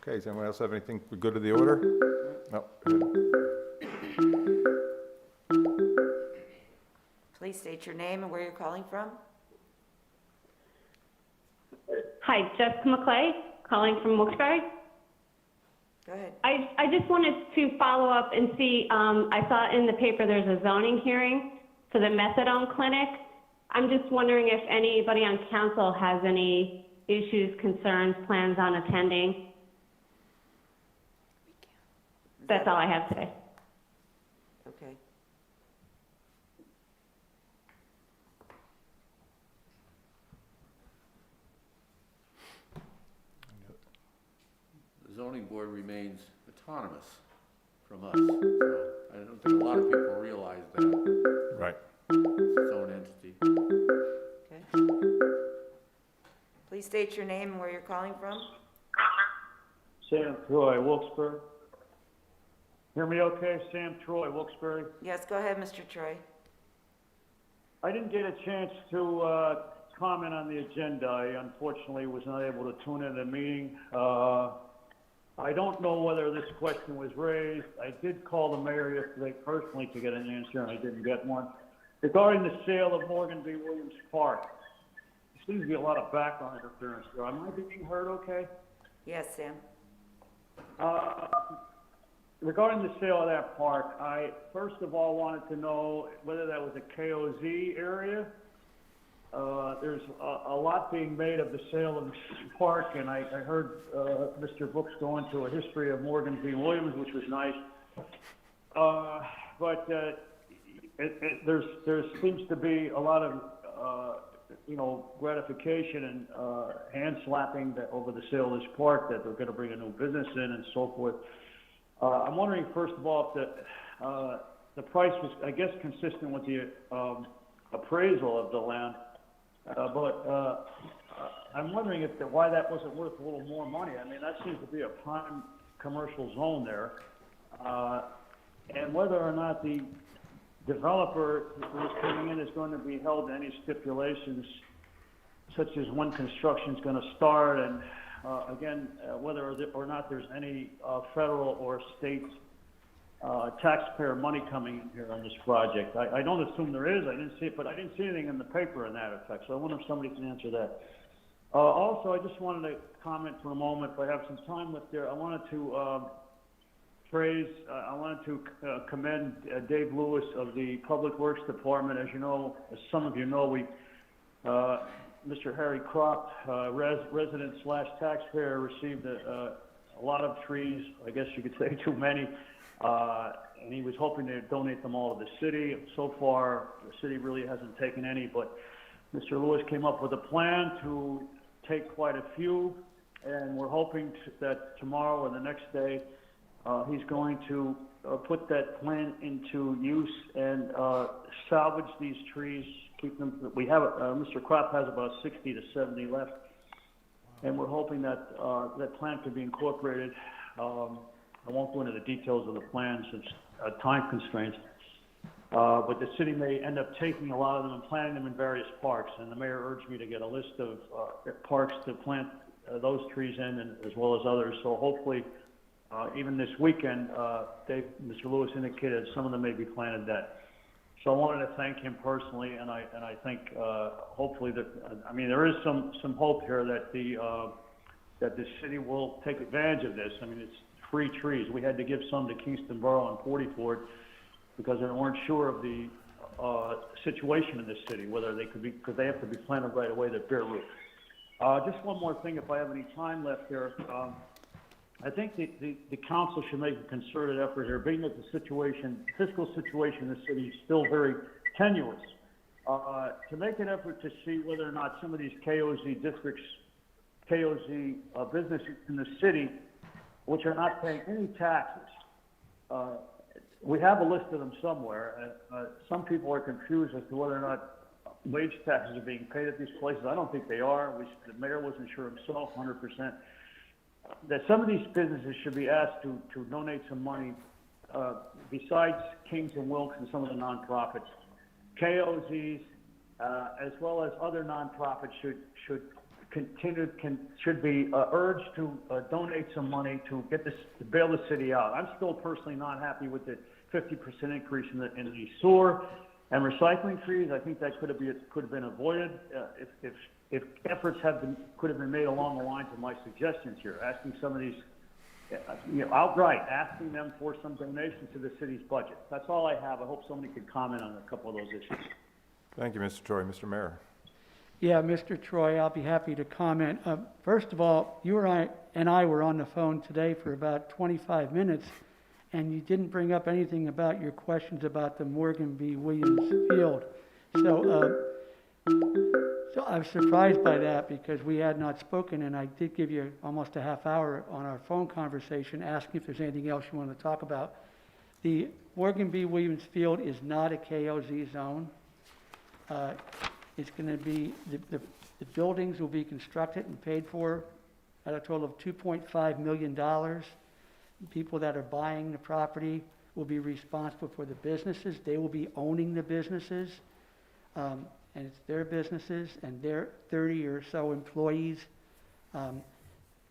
Okay, does anyone else have anything good to the order? No. Please state your name and where you're calling from. Hi, Jessica McClay, calling from Wilkes-Barre. Go ahead. I just wanted to follow up and see, I saw in the paper there's a zoning hearing for the methadone clinic. I'm just wondering if anybody on council has any issues, concerns, plans on attending. That's all I have today. Okay. The zoning board remains autonomous from us, so I don't think a lot of people realize that. Right. It's its own entity. Okay. Please state your name and where you're calling from. Sam Troy, Wilkes-Barre. Hear me okay? Sam Troy, Wilkes-Barre. Yes, go ahead, Mr. Troy. I didn't get a chance to comment on the agenda. I unfortunately was not able to tune in to the meeting. I don't know whether this question was raised. I did call the mayor yesterday personally to get an answer, and I didn't get one. Regarding the sale of Morgan v. Williams Park, there seems to be a lot of background interference there. Am I being heard okay? Yes, Sam. Regarding the sale of that park, I first of all wanted to know whether that was a KOZ area. There's a lot being made of the sale of this park, and I heard Mr. Brooks go into a history of Morgan v. Williams, which was nice. But there seems to be a lot of gratification and hand slapping over the sale of this park, that they're going to bring a new business in and so forth. I'm wondering, first of all, if the price was, I guess, consistent with the appraisal of the land. But I'm wondering why that wasn't worth a little more money. I mean, that seems to be a prime commercial zone there. And whether or not the developer who's coming in is going to be held to any stipulations, such as when construction's going to start, and whether or not there's any federal or state taxpayer money coming in here on this project. I don't assume there is, I didn't see it, but I didn't see anything in the paper in that effect, so I wonder if somebody can answer that. Also, I just wanted to comment for a moment, if I have some time left there, I wanted to commend Dave Lewis of the Public Works Department. As you know, as some of you know, Mr. Harry Kropp, resident / taxpayer, received a lot of trees, I guess you could say too many, and he was hoping to donate them all to the city. So far, the city really hasn't taken any, but Mr. Lewis came up with a plan to take quite a few, and we're hoping that tomorrow or the next day, he's going to put that plan into use and salvage these trees, keep them. We have Mr. Kropp has about 60 to 70 left, and we're hoping that that plan could be incorporated. I won't go into the details of the plan since time constraints, but the city may end up taking a lot of them and planting them in various parks. And the mayor urged me to get a list of parks to plant those trees in, and as well as others. So hopefully, even this weekend, Mr. Lewis indicated some of them may be planted then. So I wanted to thank him personally, and I think hopefully that there is some hope here that the city will take advantage of this. I mean, it's free trees. We had to give some to Kingston Borough and 44 because they weren't sure of the situation in this city, whether they could be, because they have to be planted right away, they're bare root. Just one more thing, if I have any time left here. I think the council should make a concerted effort here, being that the fiscal situation in the city is still very tenuous, to make an effort to see whether or not some of these KOZ districts, businesses in the city, which are not paying any taxes, we have a list of them somewhere. Some people are confused as to whether or not wage taxes are being paid at these places. I don't think they are. The mayor wasn't sure himself 100%. That some of these businesses should be asked to donate some money, besides Kings and Wilkes and some of the nonprofits. KOZs, as well as other nonprofits should be urged to donate some money to bail the city out. I'm still personally not happy with the 50% increase in the sewer and recycling fees. I think that could have been avoided if efforts could have been made along the lines of my suggestions here, asking some of these, outright asking them for some donations to the city's budget. That's all I have. I hope somebody could comment on a couple of those issues. Thank you, Mr. Troy. Mr. Mayor. Yeah, Mr. Troy, I'll be happy to comment. First of all, you and I were on the phone today for about 25 minutes, and you didn't bring up anything about your questions about the Morgan B. Williams Field. So I was surprised by that because we had not spoken, and I did give you almost a half hour on our phone conversation asking if there's anything else you want to talk about. The Morgan B. Williams Field is not a KOZ zone. It's going to be, the buildings will be constructed and paid for at a total of $2.5 million. People that are buying the property will be responsible for the businesses. They will be owning the businesses. And it's their businesses and their 30 or so employees.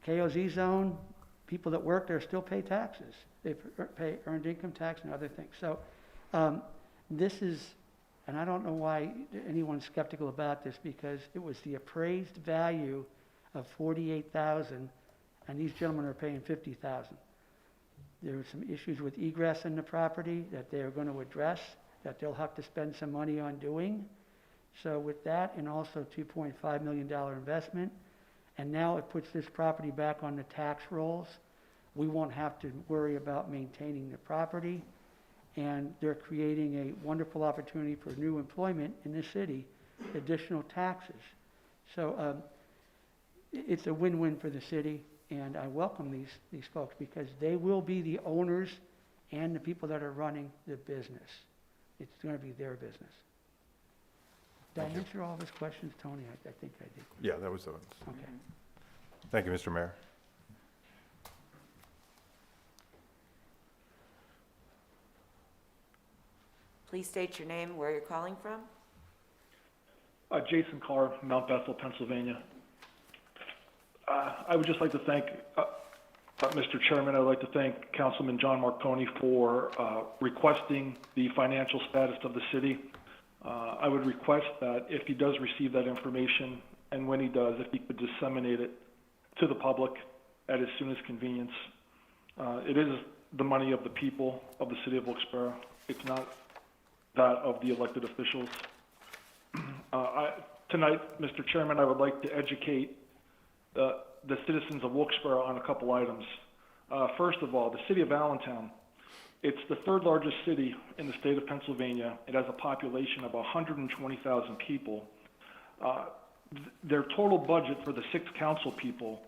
KOZ zone, people that work there still pay taxes. They pay earned income tax and other things. So this is, and I don't know why anyone's skeptical about this, because it was the appraised value of $48,000, and these gentlemen are paying $50,000. There were some issues with egress in the property that they are going to address, that they'll have to spend some money on doing. So with that, and also $2.5 million investment, and now it puts this property back on the tax rolls. We won't have to worry about maintaining the property, and they're creating a wonderful opportunity for new employment in the city, additional taxes. So it's a win-win for the city, and I welcome these folks because they will be the owners and the people that are running the business. It's going to be their business. Did I answer all of his questions, Tony? I think I did. Yeah, that was it. Okay. Thank you, Mr. Mayor. Please state your name, where you're calling from. Jason Carr, Mount Bethel, Pennsylvania. I would just like to thank Mr. Chairman, I'd like to thank Councilman John Marconi for requesting the financial status of the city. I would request that if he does receive that information, and when he does, if he could disseminate it to the public at his soonest convenience. It is the money of the people of the city of Wilkes-Barre. It's not that of the elected officials. Tonight, Mr. Chairman, I would like to educate the citizens of Wilkes-Barre on a couple items. First of all, the city of Allentown. It's the third largest city in the state of Pennsylvania. It has a population of 120,000 people. Their total budget for the 6 council people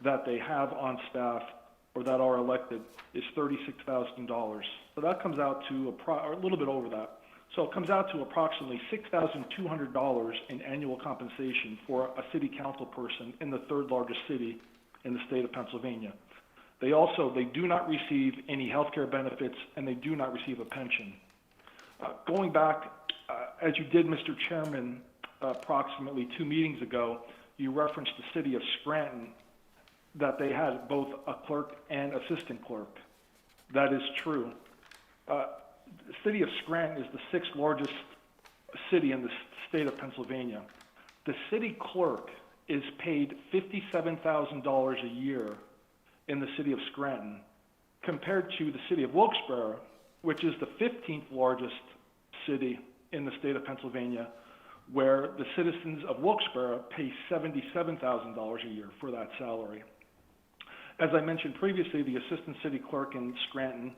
that they have on staff or that are elected is $36,000. So that comes out to or a little bit over that. So it comes out to approximately $6,200 in annual compensation for a city council person in the third largest city in the state of Pennsylvania. They do not receive any health care benefits, and they do not receive a pension. Going back, as you did, Mr. Chairman, approximately 2 meetings ago, you referenced the city of Scranton, that they had both a clerk and assistant clerk. That is true. The city of Scranton is the 6th largest city in the state of Pennsylvania. The city clerk is paid $57,000 a year in the city of Scranton, compared to the city of Wilkes-Barre, which is the 15th largest city in the state of Pennsylvania, where the citizens of Wilkes-Barre pay $77,000 a year for that salary. As I mentioned previously, the assistant city clerk in Scranton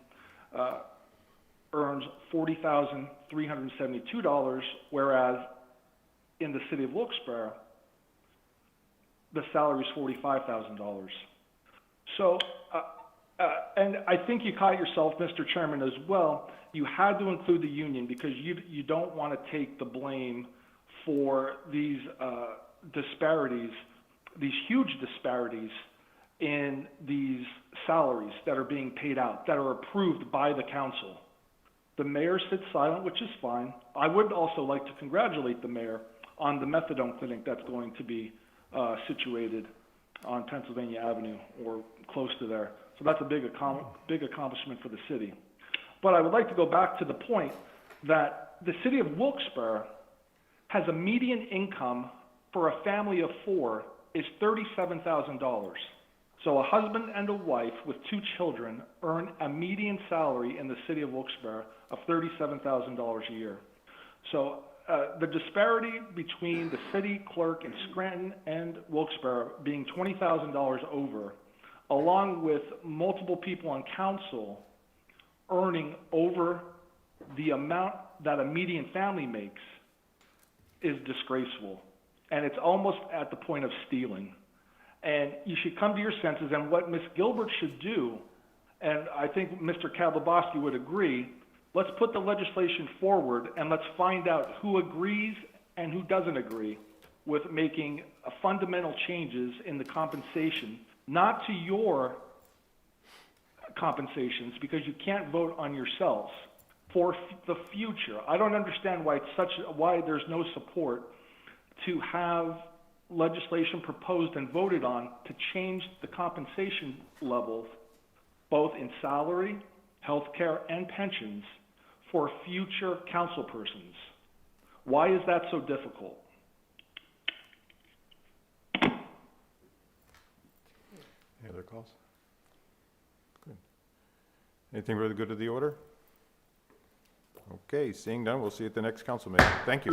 earns $40,372, whereas in the city of Wilkes-Barre, the salary is $45,000. So, and I think you caught yourself, Mr. Chairman, as well. You had to include the union because you don't want to take the blame for these disparities, these huge disparities in these salaries that are being paid out, that are approved by the council. The mayor sits silent, which is fine. I would also like to congratulate the mayor on the methadone clinic that's going to be situated on Pennsylvania Avenue or close to there. So that's a big accomplishment for the city. But I would like to go back to the point that the city of Wilkes-Barre has a median income for a family of 4 is $37,000. So a husband and a wife with 2 children earn a median salary in the city of Wilkes-Barre of $37,000 a year. So the disparity between the city clerk in Scranton and Wilkes-Barre being $20,000 over, along with multiple people on council earning over the amount that a median family makes, is disgraceful. And it's almost at the point of stealing. And you should come to your senses, and what Ms. Gilbert should do, and I think Mr. Kadlubowski would agree, let's put the legislation forward and let's find out who agrees and who doesn't agree with making fundamental changes in the compensation, not to your compensations, because you can't vote on yourselves, for the future. I don't understand why why there's no support to have legislation proposed and voted on to change the compensation levels, both in salary, health care, and pensions for future council persons. Why is that so difficult? Any other calls? Good. Anything really good to the order? Okay, seeing none, we'll see you at the next council meeting. Thank you.